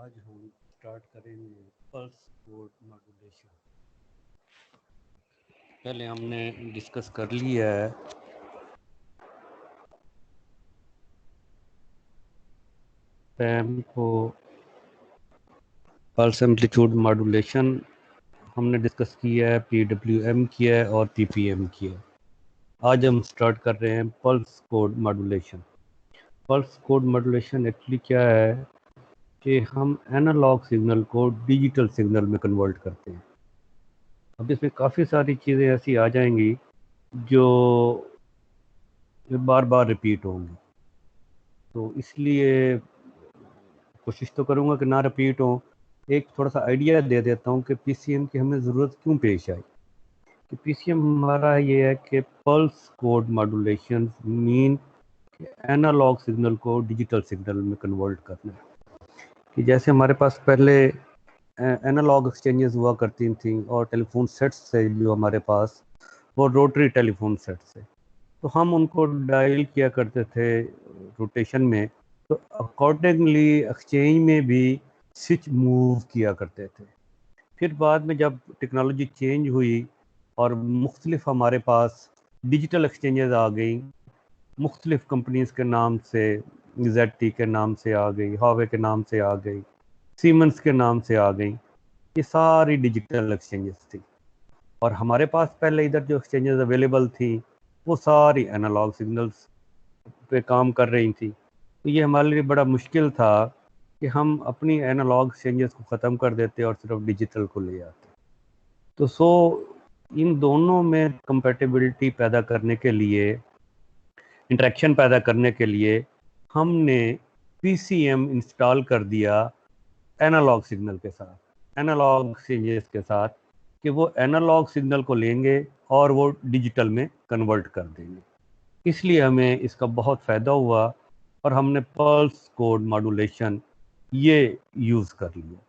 आज हम स्टार्ट करेंगे पल्स कोड मॉड्यूलेशन। पहले हमने डिस्कस कर लिया है पैम को पल्स एम्पलीट्यूड मॉड्यूलेशन हमने डिस्कस किया है, PWM किया है और PPM किया है। आज हम स्टार्ट कर रहे हैं pulse code modulation. Pulse code modulation actually क्या है कि हम एनालॉग सिग्नल को डिजिटल सिग्नल में कन्वर्ट करते हैं। अब इसमें काफ़ी सारी चीज़ें ऐसी आ जाएंगी जो बार बार रिपीट होंगी, तो इसलिए कोशिश तो करूँगा कि ना रिपीट हो। एक थोड़ा सा आइडिया दे देता हूँ कि PCM की हमें ज़रूरत क्यों पेश आई। कि PCM हमारा ये है कि pulse code modulation mean analog signal को डिजिटल सिग्नल में कन्वर्ट करना है। कि जैसे हमारे पास पहले एनालॉग एक्सचेंजेस हुआ करती थी और टेलीफोन सेट्स से जो हमारे पास वो रोटरी टेलीफोन सेट्स से, तो हम उनको डायल किया करते थे रोटेशन में, तो अकॉर्डिंगली एक्सचेंज में भी स्विच मूव किया करते थे। फिर बाद में जब टेक्नोलॉजी चेंज हुई और मुख्तलिफ हमारे पास डिजिटल एक्सचेंजेस आ गई, मुख्तलिफ कंपनीज़ के नाम से, ZT के नाम से आ गई, हावे के नाम से आ गई, सीमेंस के नाम से आ गई, ये सारी डिजिटल एक्सचेंजेस थी। और हमारे पास पहले इधर जो एक्सचेंजेस अवेलेबल थी वो सारी एनालॉग सिग्नल्स पे काम कर रही थी। तो ये हमारे लिए बड़ा मुश्किल था कि हम अपनी एनालॉग एक्सचेंजेस को ख़त्म कर देते और सिर्फ डिजिटल को ले आते। तो इन दोनों में कंपैटिबिलिटी पैदा करने के लिए, इंटरेक्शन पैदा करने के लिए हमने PCM इंस्टॉल कर दिया एनालॉग सिग्नल के साथ, एनालॉग एक्सचेंजेस के साथ, कि वो एनालॉग सिग्नल को लेंगे और वो डिजिटल में कन्वर्ट कर देंगे। इसलिए हमें इसका बहुत फ़ायदा हुआ और हमने पल्स कोड मॉड्यूलेशन ये यूज़ कर लिया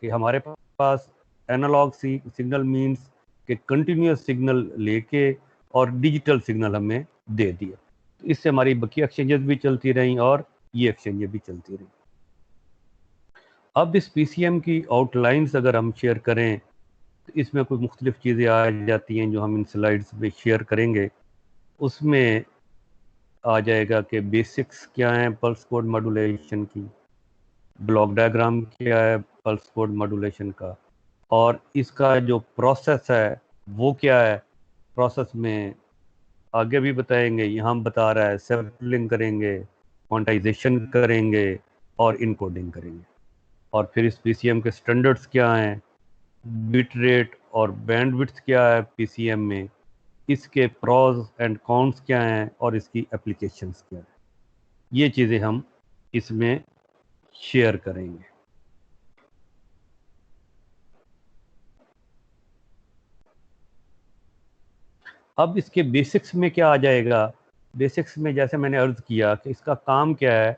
कि हमारे पास एनालॉग सिग्नल मींस कि कंटिन्यूस सिग्नल लेके और डिजिटल सिग्नल हमें दे दिया। तो इससे हमारी बाकी एक्सचेंजेस भी चलती रहीं और ये एक्सचेंजेस भी चलती रहीं। अब इस PCM की आउटलाइंस अगर हम शेयर करें तो इसमें कुछ मुख्तलिफ चीज़ें आ जाती हैं जो हम इन स्लाइड्स पे शेयर करेंगे। उसमें आ जाएगा कि बेसिक्स क्या हैं पल्स कोड मॉड्यूलेशन की, ब्लॉक डायग्राम क्या है पल्स कोड मॉड्यूलेशन का, और इसका जो प्रोसेस है वो क्या है। प्रोसेस में आगे भी बताएंगे, यहाँ बता रहा है सैम्पलिंग करेंगे, क्वांटाइजेशन करेंगे और इनकोडिंग करेंगे। और फिर इस PCM के स्टैंडर्ड्स क्या हैं, बिट रेट और बैंडविड्थ क्या है PCM में, इसके प्रोज एंड कॉन्स क्या हैं और इसकी एप्लीकेशंस क्या हैं, ये चीज़ें हम इसमें शेयर करेंगे। अब इसके बेसिक्स में क्या आ जाएगा। बेसिक्स में जैसे मैंने अर्ज किया कि इसका काम क्या है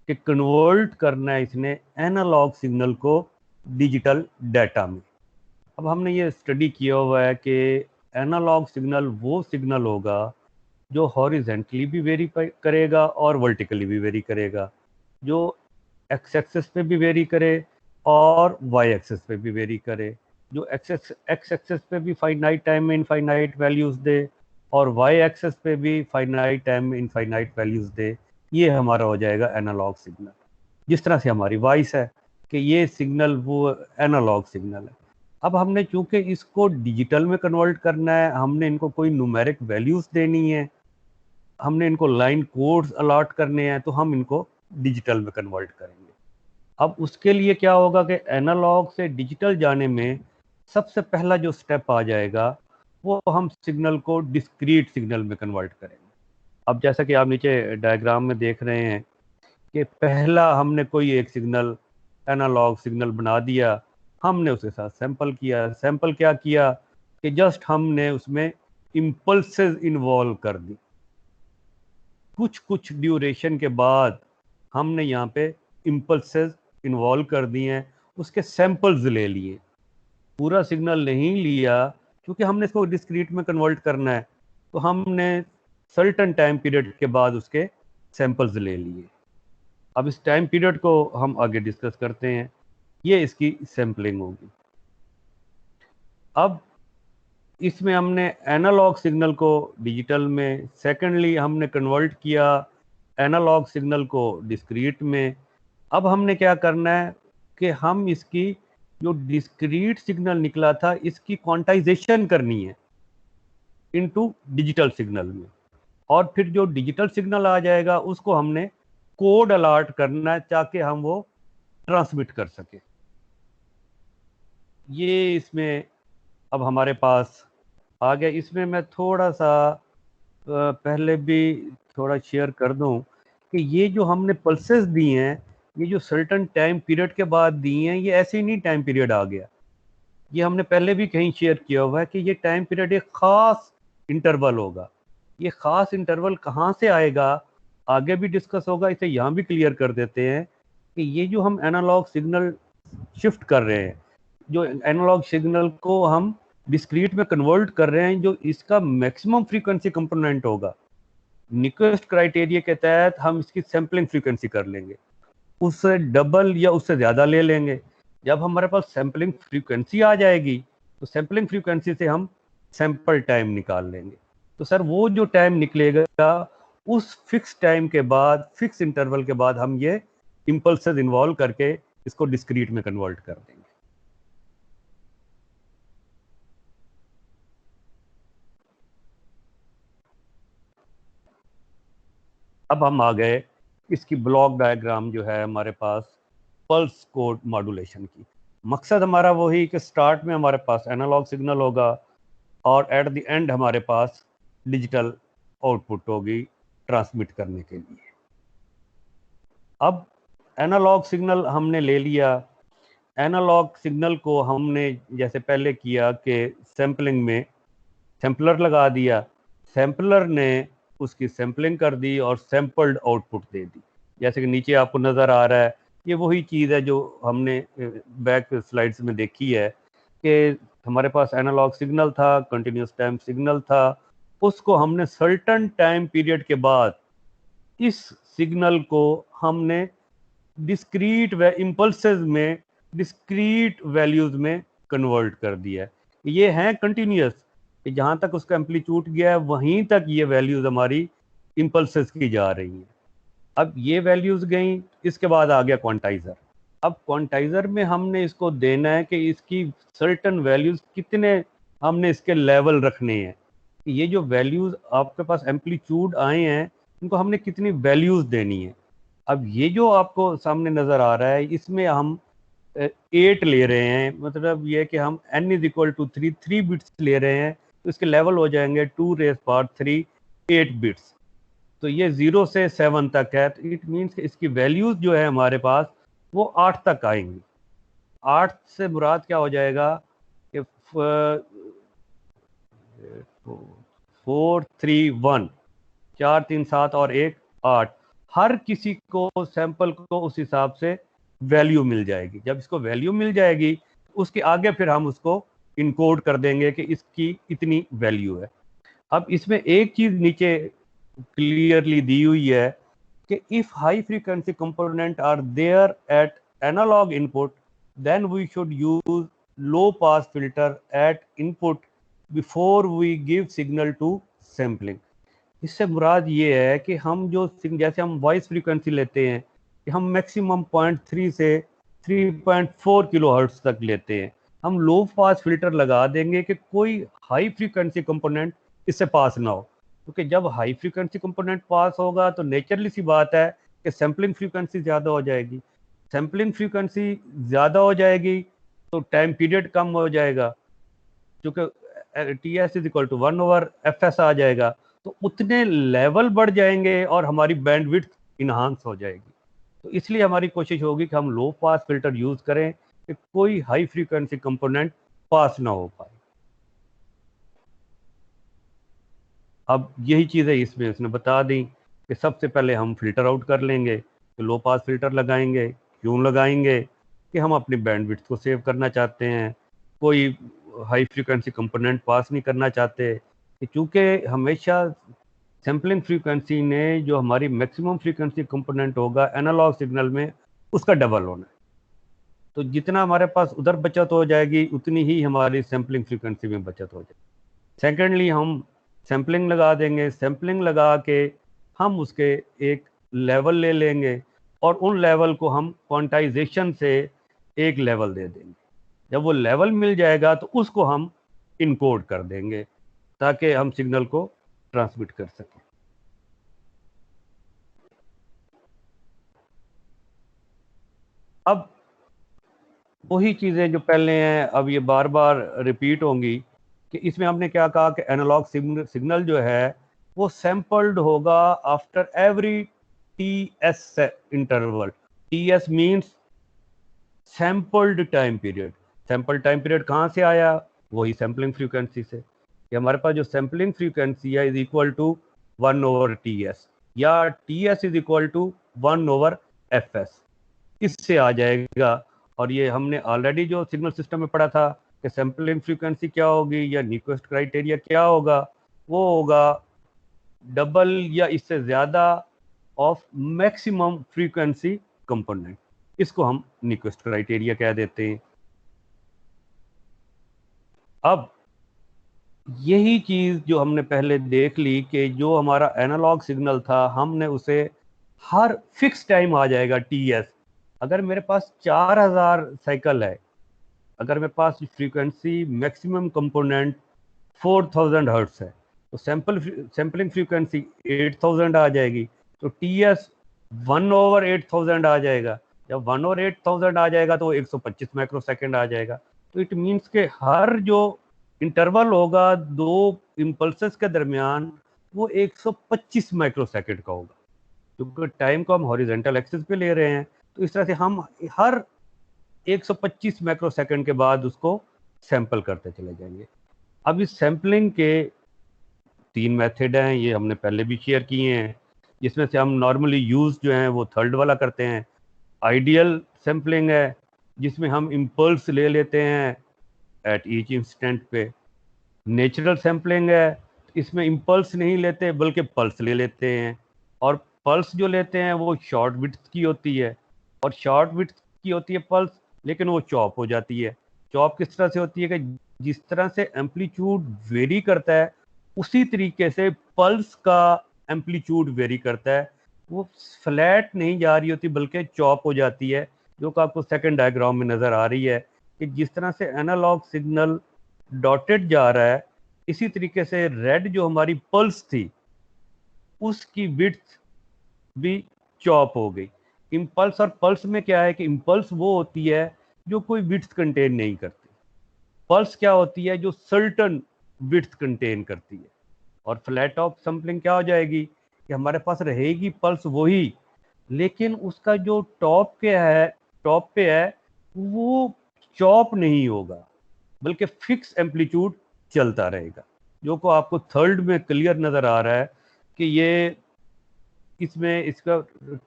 कि कन्वर्ट करना है इसने एनालॉग सिग्नल को डिजिटल डाटा में। अब हमने ये स्टडी किया हुआ है कि एनालॉग सिग्नल वो सिग्नल होगा जो हॉरिजेंटली भी वेरी करेगा और वर्टिकली भी वेरी करेगा, जो एक्स एक्सेस पे भी वेरी करे और वाई एक्सेस पे भी वेरी करे, जो एक्स एक्सेस पे भी फाइनाइट टाइम में इनफाइनाइट वैल्यूज़ दे और वाई एक्सेस पे भी फाइनाइट टाइम में इनफाइनाइट वैल्यूज़ दे। ये हमारा हो जाएगा एनालॉग सिग्नल। जिस तरह से हमारी वॉइस है कि ये सिग्नल वो एनालॉग सिग्नल है। अब हमने चूंकि इसको डिजिटल में कन्वर्ट करना है, हमने इनको कोई न्यूमेरिक वैल्यूज़ देनी है, हमने इनको लाइन कोड्स अलॉट करने हैं, तो हम इनको डिजिटल में कन्वर्ट करेंगे। अब उसके लिए क्या होगा कि एनालॉग से डिजिटल जाने में सबसे पहला जो स्टेप आ जाएगा वो हम सिग्नल को डिस्क्रीट सिग्नल में कन्वर्ट करेंगे। अब जैसा कि आप नीचे डायग्राम में देख रहे हैं कि पहला हमने कोई एक सिग्नल, एनालॉग सिग्नल बना दिया, हमने उसके साथ सैंपल किया। सैंपल क्या किया कि जस्ट हमने उसमें इम्पल्सेस इन्वॉल्व कर दी। कुछ ड्यूरेशन के बाद हमने यहाँ पे इम्पल्सेस इन्वॉल्व कर दिए हैं, उसके सैंपल्स ले लिए, पूरा सिग्नल नहीं लिया क्योंकि हमने इसको डिस्क्रीट में कन्वर्ट करना है। तो हमने सर्टेन टाइम पीरियड के बाद उसके सैंपल्स ले लिए। अब इस टाइम पीरियड को हम आगे डिस्कस करते हैं ये इसकी सैम्पलिंग होगी। अब इसमें हमने एनालॉग सिग्नल को डिजिटल में, सेकेंडली हमने कन्वर्ट किया एनालॉग सिग्नल को डिस्क्रीट में। अब हमने क्या करना है कि हम इसकी जो डिस्क्रीट सिग्नल निकला था इसकी क्वांटाइजेशन करनी है इनटू डिजिटल सिग्नल में, और फिर जो डिजिटल सिग्नल आ जाएगा उसको हमने कोड अलॉट करना है ताकि हम वो ट्रांसमिट कर सके। ये इसमें अब हमारे पास आ गया। इसमें मैं थोड़ा सा पहले भी थोड़ा शेयर कर दूं कि ये जो हमने पल्सेस दी हैं, ये जो सर्टन टाइम पीरियड के बाद दी हैं, ये ऐसे ही नहीं टाइम पीरियड आ गया। ये हमने पहले भी कहीं शेयर किया हुआ है कि ये टाइम पीरियड एक ख़ास इंटरवल होगा। ये ख़ास इंटरवल कहाँ से आएगा आगे भी डिस्कस होगा, इसे यहाँ भी क्लियर कर देते हैं कि ये जो हम एनालॉग सिग्नल शिफ्ट कर रहे हैं, जो एनालॉग सिग्नल को हम डिस्क्रीट में कन्वर्ट कर रहे हैं, जो इसका मैक्सिमम फ्रीक्वेंसी कंपोनेंट होगा, न्यूक्विस्ट क्राइटेरिया के तहत हम इसकी सैम्पलिंग फ्रीक्वेंसी कर लेंगे, उससे डबल या उससे ज़्यादा ले लेंगे। जब हमारे पास सैम्पलिंग फ्रीक्वेंसी आ जाएगी तो सैम्पलिंग फ्रीक्वेंसी से हम सैंपल टाइम निकाल लेंगे। तो सर वो जो टाइम निकलेगा उस फिक्स टाइम के बाद, फिक्स इंटरवल के बाद हम ये इम्पल्सेस इन्वॉल्व करके इसको डिस्क्रीट में कन्वर्ट कर देंगे। अब हम आ गए इसकी ब्लॉक डायग्राम जो है हमारे पास पल्स कोड मॉड्यूलेशन की। मकसद हमारा वही कि स्टार्ट में हमारे पास एनालॉग सिग्नल होगा और एट द एंड हमारे पास डिजिटल आउटपुट होगी ट्रांसमिट करने के लिए। अब एनालॉग सिग्नल हमने ले लिया। एनालॉग सिग्नल को हमने जैसे पहले किया कि सैम्पलिंग में सैम्पलर लगा दिया, सैम्पलर ने उसकी सैम्पलिंग कर दी और सैम्पल्ड आउटपुट दे दी। जैसे कि नीचे आपको नज़र आ रहा है, ये वही चीज़ है जो हमने बैक स्लाइड्स में देखी है कि हमारे पास एनालॉग सिग्नल था, कंटिन्यूस टाइम सिग्नल था, उसको हमने सर्टन टाइम पीरियड के बाद इस सिग्नल को हमने डिस्क्रीट व इम्पल्सेस में डिस्क्रीट वैल्यूज में कन्वर्ट कर दिया है। ये हैं कंटिन्यूस, कि जहाँ तक उसका एम्पलीट्यूड गया है वहीं तक ये वैल्यूज हमारी इम्पल्सेस की जा रही हैं। अब ये वैल्यूज गई, इसके बाद आ गया क्वांटाइजर। अब क्वांटाइजर में हमने इसको देना है कि इसकी सर्टन वैल्यूज कितने हमने इसके लेवल रखने हैं। ये जो वैल्यूज आपके पास एम्पलीट्यूड आए हैं इनको हमने कितनी वैल्यूज देनी है। अब ये जो आपको सामने नज़र आ रहा है इसमें हम 8 ले रहे हैं, मतलब ये कि हम n is equal to 3 bits ले रहे हैं, तो इसके लेवल हो जाएंगे 2⁻3 8 बिट्स। तो ये 0 से 7 तक है, तो इट मीन्स कि इसकी वैल्यूज जो है हमारे पास वो 8 तक आएंगी। 8 से मुराद क्या हो जाएगा कि 4 3 1, 4 3 7 और 1 8, हर किसी को सैंपल को उस हिसाब से वैल्यू मिल जाएगी। जब इसको वैल्यू मिल जाएगी उसके आगे फिर हम उसको इनकोड कर देंगे कि इसकी इतनी वैल्यू है। अब इसमें एक चीज नीचे क्लियरली दी हुई है कि if high frequency component are there at analog input then we should use low pass filter at input before we give signal to sampling. इससे मुराद ये है कि हम जो जैसे हम वॉइस फ्रीक्वेंसी लेते हैं कि हम मैक्सिमम 0.3 से 3.4 किलो हर्ट्ज तक लेते हैं, हम लो पास फिल्टर लगा देंगे कि कोई हाई फ्रीक्वेंसी कंपोनेंट इससे पास ना हो। क्योंकि जब हाई फ्रीक्वेंसी कंपोनेंट पास होगा तो नेचुरली सी बात है कि सैम्पलिंग फ्रीक्वेंसी ज़्यादा हो जाएगी। सैम्पलिंग फ्रीक्वेंसी ज़्यादा हो जाएगी तो टाइम पीरियड कम हो जाएगा, क्योंकि T S is equal to 1/fs आ जाएगा, तो उतने लेवल बढ़ जाएंगे और हमारी बैंडविड्थ इन्हांस हो जाएगी। तो इसलिए हमारी कोशिश होगी कि हम लो पास फिल्टर यूज़ करें कि कोई हाई फ्रीक्वेंसी कंपोनेंट पास ना हो पाए। अब यही चीज़ है इसमें उसने बता दी कि सबसे पहले हम फिल्टर आउट कर लेंगे, तो लो पास फिल्टर लगाएंगे। क्यों लगाएंगे? कि हम अपनी बैंडविड्थ को सेव करना चाहते हैं, कोई हाई फ्रीक्वेंसी कंपोनेंट पास नहीं करना चाहते, कि चूँकि हमेशा सैम्पलिंग फ्रीक्वेंसी ने जो हमारी मैक्सिमम फ्रीक्वेंसी कंपोनेंट होगा एनालॉग सिग्नल में उसका डबल होना है। तो जितना हमारे पास उधर बचत हो जाएगी उतनी ही हमारी सैम्पलिंग फ्रीक्वेंसी में बचत हो जाएगी। सेकेंडली हम सैम्पलिंग लगा देंगे, सैम्पलिंग लगा के हम उसके एक लेवल ले लेंगे और उन लेवल को हम क्वांटाइजेशन से एक लेवल दे देंगे। जब वो लेवल मिल जाएगा तो उसको हम इनकोड कर देंगे ताकि हम सिग्नल को ट्रांसमिट कर सकें। अब वही चीज़ें जो पहले हैं अब ये बार बार रिपीट होंगी कि इसमें हमने क्या कहा कि एनालॉग सिग्नल जो है वो सैम्पल्ड होगा after every T S interval. T S means sampled time period. Sample time period कहाँ से आया? वही सैम्पलिंग फ्रीक्वेंसी से। कि हमारे पास जो सैम्पलिंग फ्रीक्वेंसी है इज इक्वल टू 1/TS या TS is equal to 1/FS, इससे आ जाएगा। और ये हमने ऑलरेडी जो सिग्नल सिस्टम में पढ़ा था कि सैम्पलिंग फ्रीक्वेंसी क्या होगी या न्यूक्विस्ट क्राइटेरिया क्या होगा, वो होगा डबल या इससे ज़्यादा ऑफ मैक्सिमम फ्रीक्वेंसी कंपोनेंट। इसको हम न्यूक्विस्ट क्राइटेरिया कह देते हैं। अब यही चीज़ जो हमने पहले देख ली कि जो हमारा एनालॉग सिग्नल था हमने उसे हर फिक्स टाइम आ जाएगा TS। अगर मेरे पास 4000 साइकिल है, अगर मेरे पास फ्रीक्वेंसी मैक्सिमम कंपोनेंट 4000 हर्ट्स है तो सैम्पलिंग फ्रीक्वेंसी 8000 आ जाएगी। तो TS 1/8000 आ जाएगा। जब 1/8000 आ जाएगा तो वो 125 माइक्रोसेकंड आ जाएगा। तो इट मीन्स के हर जो इंटरवल होगा दो इम्पल्सेस के दरमियान वो 125 माइक्रोसेकंड का होगा, क्योंकि टाइम को हम हॉरिजॉन्टल एक्सिस पे ले रहे हैं। तो इस तरह से हम हर 125 माइक्रोसेकंड के बाद उसको सैंपल करते चले जाएंगे। अब इस सैम्पलिंग के 3 मेथड हैं, ये हमने पहले भी शेयर किए हैं, जिसमें से हम नॉर्मली यूज जो हैं वो थर्ड वाला करते हैं। आइडियल सैम्पलिंग है जिसमें हम इम्पल्स ले लेते हैं एट ईच इंस्टेंट पे। नेचुरल सैम्पलिंग है, इसमें इम्पल्स नहीं लेते बल्कि पल्स ले लेते हैं, और पल्स जो लेते हैं वो शॉर्ट विड्थ की होती है, और शॉर्ट विड्थ की होती है पल्स, लेकिन वो चॉप हो जाती है। चॉप किस तरह से होती है कि जिस तरह से एम्पलीट्यूड वेरी करता है उसी तरीके से पल्स का एम्पलीट्यूड वेरी करता है। वो फ्लैट नहीं जा रही होती बल्कि चॉप हो जाती है, जो कि आपको सेकंड डायग्राम में नज़र आ रही है कि जिस तरह से एनालॉग सिग्नल डॉटेड जा रहा है इसी तरीके से रेड जो हमारी पल्स थी उसकी विड्थ भी चॉप हो गई। इम्पल्स और पल्स में क्या है कि इम्पल्स वो होती है जो कोई विड्थ कंटेन नहीं करती, पल्स क्या होती है जो सर्टन विड्थ कंटेन करती है। और फ्लैट टॉप सैम्पलिंग क्या हो जाएगी कि हमारे पास रहेगी पल्स वही, लेकिन उसका जो टॉप पे है वो चॉप नहीं होगा बल्कि फिक्स एम्पलीट्यूड चलता रहेगा, जो को आपको थर्ड में क्लियर नजर आ रहा है कि ये इसमें इसका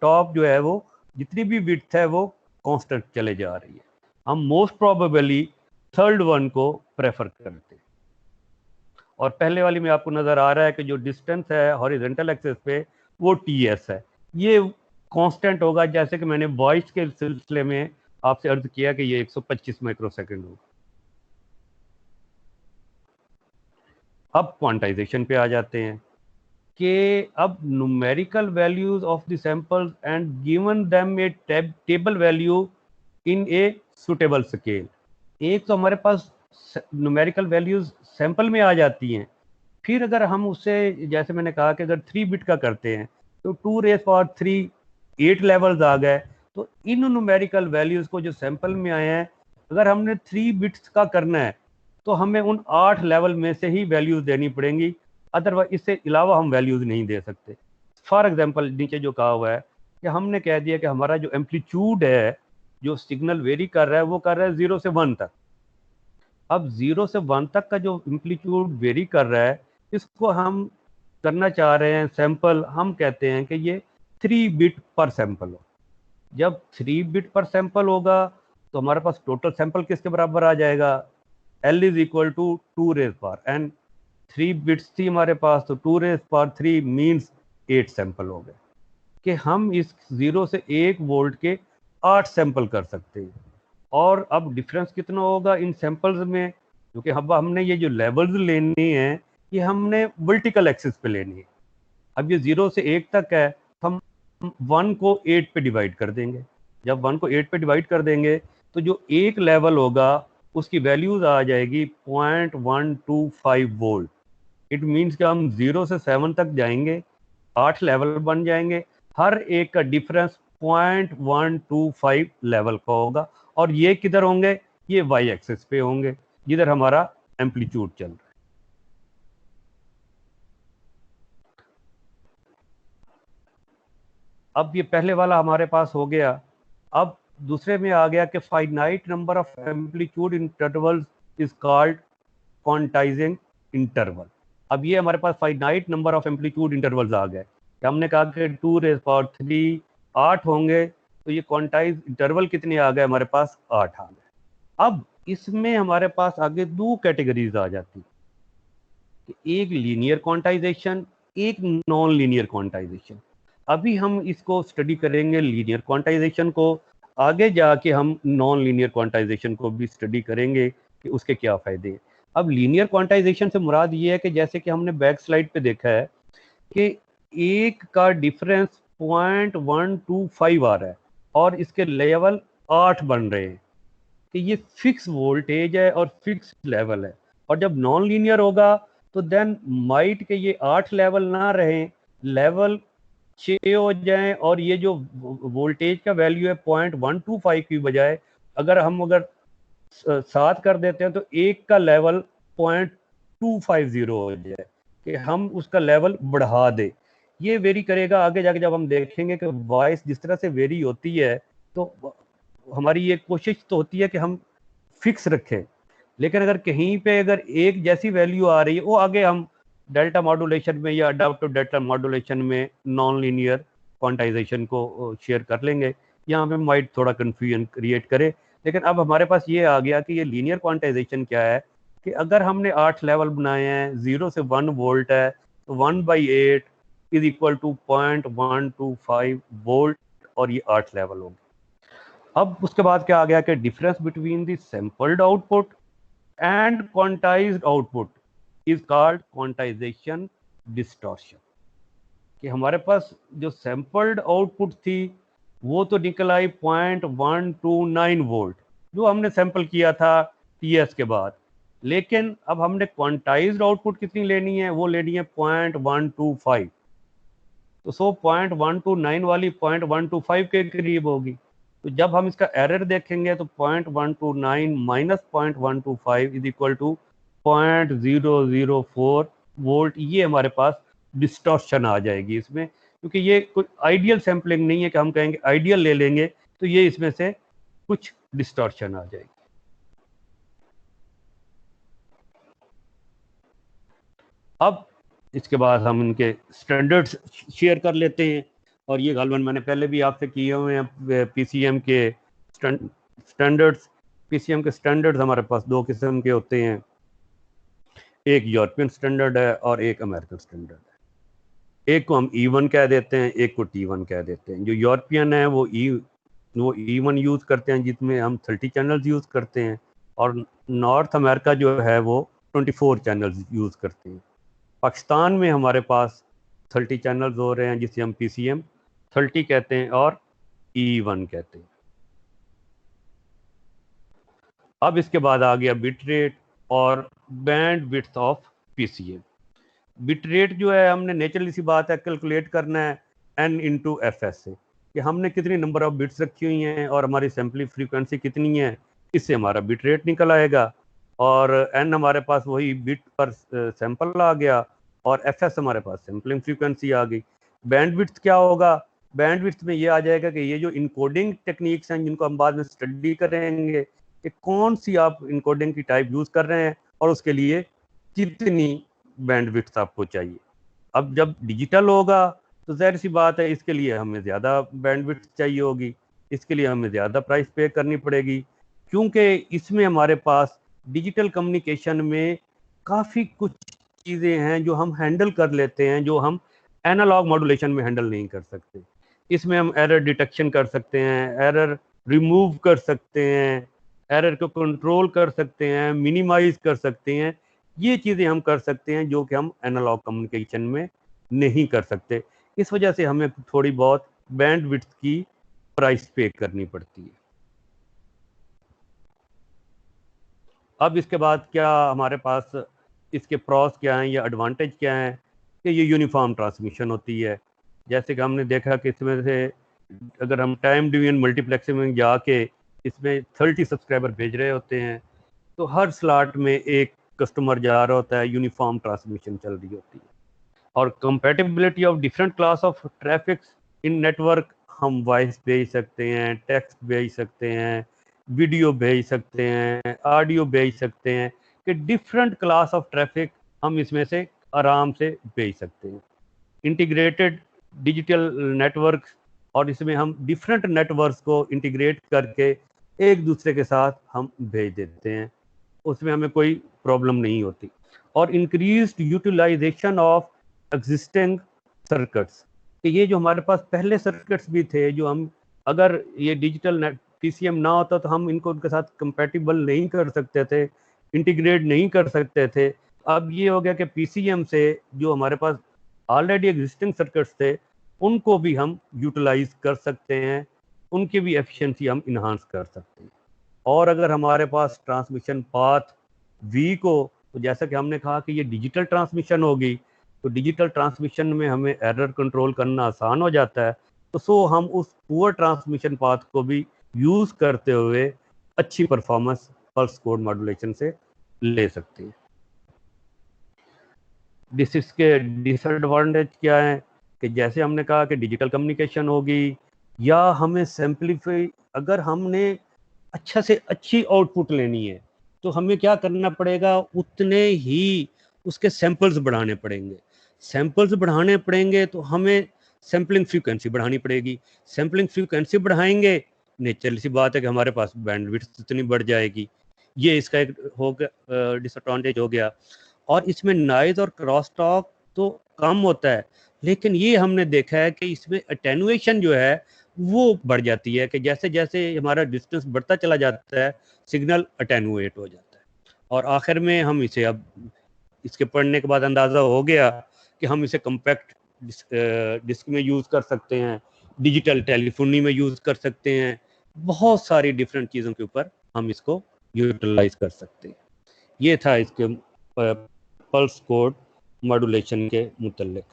टॉप जो है वो जितनी भी विड्थ है वो कांस्टेंट चले जा रही है। हम मोस्ट प्रोबेबली थर्ड वन को प्रेफर करते हैं। और पहले वाली में आपको नजर आ रहा है कि जो डिस्टेंस है हॉरिजॉन्टल एक्सिस पे वो TS है, ये कांस्टेंट होगा, जैसे कि मैंने वॉइस के सिलसिले में आपसे अर्ज किया कि ये 125 माइक्रोसेकंड होगा। अब क्वांटाइजेशन पे आ जाते हैं कि अब numerical values of the samples and given them A table value in a suitable scale. एक तो हमारे पास न्यूमेरिकल वैल्यूज सैंपल में आ जाती हैं, फिर अगर हम उससे जैसे मैंने कहा कि अगर 3 बिट का करते हैं तो 2⁻³ 8 लेवल्स आ गए। तो इन न्यूमेरिकल वैल्यूज को जो सैंपल में आए हैं अगर हमने 3 बिट्स का करना है तो हमें उन 8 लेवल में से ही वैल्यूज देनी पड़ेंगी, अदरवाइज इससे अलावा हम वैल्यूज नहीं दे सकते। फॉर एग्जांपल नीचे जो कहा हुआ है कि हमने कह दिया कि हमारा जो एम्पलीट्यूड है जो सिग्नल वेरी कर रहा है वो कर रहा है 0 से 1 तक। अब 0 से 1 तक का जो एम्पलीट्यूड वेरी कर रहा है इसको हम करना चाह रहे हैं सैंपल, हम कहते हैं कि ये 3 बिट पर सैंपल हो। जब 3 बिट पर सैंपल होगा तो हमारे पास टोटल सैंपल किसके बराबर आ जाएगा? L is equal to 2⁻n। 3 bits थी हमारे पास तो 2⁻³ मीन्स 8 सैंपल हो गए कि हम इस 0 से 1 वोल्ट के 8 सैंपल कर सकते हैं। और अब डिफरेंस कितना होगा इन सैंपल्स में, क्योंकि अब हमने ये जो लेवल्स लेनी है ये हमने वर्टिकल एक्सिस पे लेनी है। अब ये 0 से 1 तक है, तो हम 1 को 8 पे डिवाइड कर देंगे। जब 1 को 8 पे डिवाइड कर देंगे तो जो एक लेवल होगा उसकी वैल्यूज आ जाएगी 0.125 वोल्ट। इट मीन्स कि हम 0 से 7 तक जाएंगे, 8 लेवल बन जाएंगे, हर एक का डिफरेंस 0.125 लेवल का होगा। और ये किधर होंगे? ये वाई एक्सिस पे होंगे, जिधर हमारा एम्पलीट्यूड चल रहा है। अब ये पहले वाला हमारे पास हो गया। अब दूसरे में आ गया कि finite number of amplitude intervals is called quantizing interval. अब ये हमारे पास finite number of amplitude intervals आ गए। हमने कहा कि 2⁻3 8 होंगे, तो ये क्वांटाइज इंटरवल कितने आ गए? हमारे पास 8 आ गए। अब इसमें हमारे पास आगे दो कैटेगरीज आ जाती, एक लीनियर क्वांटाइजेशन, एक नॉन लीनियर क्वांटाइजेशन। अभी हम इसको स्टडी करेंगे लीनियर क्वांटाइजेशन को, आगे जाके हम नॉन लीनियर क्वांटाइजेशन को भी स्टडी करेंगे कि उसके क्या फायदे हैं। अब लीनियर क्वांटाइजेशन से मुराद ये है कि जैसे कि हमने बैक स्लाइड पे देखा है कि एक का डिफरेंस 0.125 आ रहा है और इसके लेवल 8 बन रहे हैं, कि ये फिक्स वोल्टेज है और फिक्स लेवल है। और जब नॉन लीनियर होगा तो देन माइट के ये 8 लेवल ना रहे, लेवल 6 हो जाए, और ये जो वोल्टेज का वैल्यू है 0.125 की बजाय अगर 7 कर देते हैं तो एक का लेवल 0.250 हो जाए, कि हम उसका लेवल बढ़ा दे। ये वेरी करेगा आगे जाके, जब हम देखेंगे कि वॉइस जिस तरह से वेरी होती है, तो हमारी ये कोशिश तो होती है कि हम फिक्स रखें, लेकिन अगर कहीं पे अगर एक जैसी वैल्यू आ रही है, वो आगे हम डेल्टा मॉड्यूलेशन में या अडाप्टिव डेल्टा मॉड्यूलेशन में नॉन लीनियर क्वांटाइजेशन को शेयर कर लेंगे। यहाँ पे माइट थोड़ा कन्फ्यूजन क्रिएट करे, लेकिन अब हमारे पास ये आ गया कि ये लीनियर क्वांटाइजेशन क्या है, कि अगर हमने 8 लेवल बनाए हैं, 0 से 1 वोल्ट है, तो 1/8 इज इक्वल टू 0.125 वोल्ट, और ये 8 लेवल होंगे। अब उसके बाद क्या आ गया कि difference between the sampled output and quantized output is called quantization distortion. कि हमारे पास जो सैंपल्ड आउटपुट थी वो तो निकल आई 0.129 वोल्ट, जो हमने सैंपल किया था टीएस के बाद, लेकिन अब हमने क्वांटाइज्ड आउटपुट कितनी लेनी है? वो लेनी है 0.125। तो 0.129 वाली 0.125 के करीब होगी। तो जब हम इसका एरर देखेंगे तो 0.129 minus 0.125 is equal to 0.004 volt. ये हमारे पास डिस्टॉर्शन आ जाएगी इसमें, क्योंकि ये कोई आइडियल सैम्पलिंग नहीं है कि हम कहेंगे आइडियल ले लेंगे, तो ये इसमें से कुछ डिस्टॉर्शन आ जाएगी। अब इसके बाद हम इनके स्टैंडर्ड्स शेयर कर लेते हैं, और ये गालवन मैंने पहले भी आपसे किए हुए हैं। पीसीएम के स्टैंडर्ड्स, पीसीएम के स्टैंडर्ड्स हमारे पास दो किस्म के होते हैं, एक यूरोपियन स्टैंडर्ड है और एक अमेरिकन स्टैंडर्ड है। एक को हम E1 कह देते हैं, एक को T1 कह देते हैं। जो यूरोपियन है वो E1 यूज़ करते हैं, जिसमें हम 30 चैनल्स यूज़ करते हैं, और नॉर्थ अमेरिका जो है वो 24 चैनल्स यूज़ करते हैं। पाकिस्तान में हमारे पास 30 चैनल्स हो रहे हैं, जिसे हम PCM 30 कहते हैं और E1 कहते हैं। अब इसके बाद आ गया बिट रेट और band width of PCM। Bit rate जो है हमने नेचुरली सी बात है कैलकुलेट करना है N इंटू FS से, कि हमने कितनी नंबर ऑफ बिट्स रखी हुई हैं और हमारी सैम्पलिंग फ्रीक्वेंसी कितनी है, इससे हमारा बिट रेट निकल आएगा। और N हमारे पास वही बिट पर सैंपल आ गया, और FS हमारे पास सैम्पलिंग फ्रीक्वेंसी आ गई। बैंड विड्थ क्या होगा? बैंड विड्थ में ये आ जाएगा कि ये जो इनकोडिंग टेक्निक्स हैं, जिनको हम बाद में स्टडी करेंगे, कि कौन सी आप इनकोडिंग की टाइप यूज़ कर रहे हैं और उसके लिए कितनी बैंडविड्थ आपको चाहिए। अब जब डिजिटल होगा तो जाहिर सी बात है इसके लिए हमें ज़्यादा बैंडविड्थ चाहिए होगी, इसके लिए हमें ज़्यादा प्राइस पे करनी पड़ेगी, क्योंकि इसमें हमारे पास डिजिटल कम्युनिकेशन में काफ़ी कुछ चीज़ें हैं जो हम हैंडल कर लेते हैं, जो हम एनालॉग मॉड्यूलेशन में हैंडल नहीं कर सकते। इसमें हम एरर डिटेक्शन कर सकते हैं, एरर रिमूव कर सकते हैं, एरर को कंट्रोल कर सकते हैं, मिनिमाइज कर सकते हैं। ये चीज़ें हम कर सकते हैं जो कि हम एनालॉग कम्युनिकेशन में नहीं कर सकते। इस वजह से हमें थोड़ी बहुत बैंडविड्थ की प्राइस पे करनी पड़ती है। अब इसके बाद क्या हमारे पास इसके प्रॉस क्या हैं या एडवांटेज क्या हैं कि ये यूनिफॉर्म ट्रांसमिशन होती है। जैसे कि हमने देखा कि इसमें से अगर हम टाइम डिवीजन मल्टीप्लेक्सिंग में जाके इसमें 30 सब्सक्राइबर भेज रहे होते हैं तो हर स्लॉट में एक कस्टमर जा रहा होता है, यूनिफॉर्म ट्रांसमिशन चल रही होती है। और compatibility of different class of traffic in network, हम वॉइस भेज सकते हैं, टेक्स्ट भेज सकते हैं, वीडियो भेज सकते हैं, ऑडियो भेज सकते हैं, कि डिफरेंट क्लास ऑफ ट्रैफिक हम इसमें से आराम से भेज सकते हैं। इंटीग्रेटेड डिजिटल नेटवर्क, और इसमें हम डिफरेंट नेटवर्क्स को इंटीग्रेट करके एक दूसरे के साथ हम भेज देते हैं, उसमें हमें कोई प्रॉब्लम नहीं होती। और increased utilization of existing circuits, कि ये जो हमारे पास पहले सर्किट्स भी थे, जो हम अगर ये डिजिटल पीसीएम ना होता तो हम इनको उनके साथ कंपैटिबल नहीं कर सकते थे, इंटीग्रेट नहीं कर सकते थे। अब ये हो गया कि पीसीएम से जो हमारे पास ऑलरेडी एग्जिस्टिंग सर्किट्स थे उनको भी हम यूटिलाइज कर सकते हैं, उनकी भी एफिशिएंसी हम इन्हांस कर सकते हैं। और अगर हमारे पास ट्रांसमिशन पाथ वीक हो, तो जैसा कि हमने कहा कि ये डिजिटल ट्रांसमिशन होगी, तो डिजिटल ट्रांसमिशन में हमें एरर कंट्रोल करना आसान हो जाता है। तो सो हम उस पुअर ट्रांसमिशन पाथ को भी यूज़ करते हुए अच्छी परफॉर्मेंस पल्स कोड मॉड्यूलेशन से ले सकते हैं। इसके डिसएडवांटेज क्या है कि जैसे हमने कहा कि डिजिटल कम्युनिकेशन होगी, या हमें सिंपलीफाई, अगर हमने अच्छा से अच्छी आउटपुट लेनी है तो हमें क्या करना पड़ेगा, उतने ही उसके सैंपल्स बढ़ाने पड़ेंगे। सैंपल्स बढ़ाने पड़ेंगे तो हमें सैम्पलिंग फ्रीक्वेंसी बढ़ानी पड़ेगी। सैम्पलिंग फ्रीक्वेंसी बढ़ाएंगे, नेचुरल सी बात है कि हमारे पास बैंडविड्थ इतनी बढ़ जाएगी। ये इसका एक हो गया डिसएडवांटेज हो गया। और इसमें नॉइज और क्रॉस टॉक तो कम होता है, लेकिन ये हमने देखा है कि इसमें अटेनुएशन जो है वो बढ़ जाती है, कि जैसे जैसे हमारा डिस्टेंस बढ़ता चला जाता है सिग्नल अटेनुएट हो जाता है। और आखिर में हम इसे, अब इसके पढ़ने के बाद अंदाज़ा हो गया कि हम इसे कम्पैक्ट डिस्क में यूज़ कर सकते हैं, डिजिटल टेलीफोनी में यूज़ कर सकते हैं, बहुत सारी डिफरेंट चीज़ों के ऊपर हम इसको यूटिलाइज कर सकते हैं। ये था इसके पल्स कोड मॉड्यूलेशन के मुतल्लिक।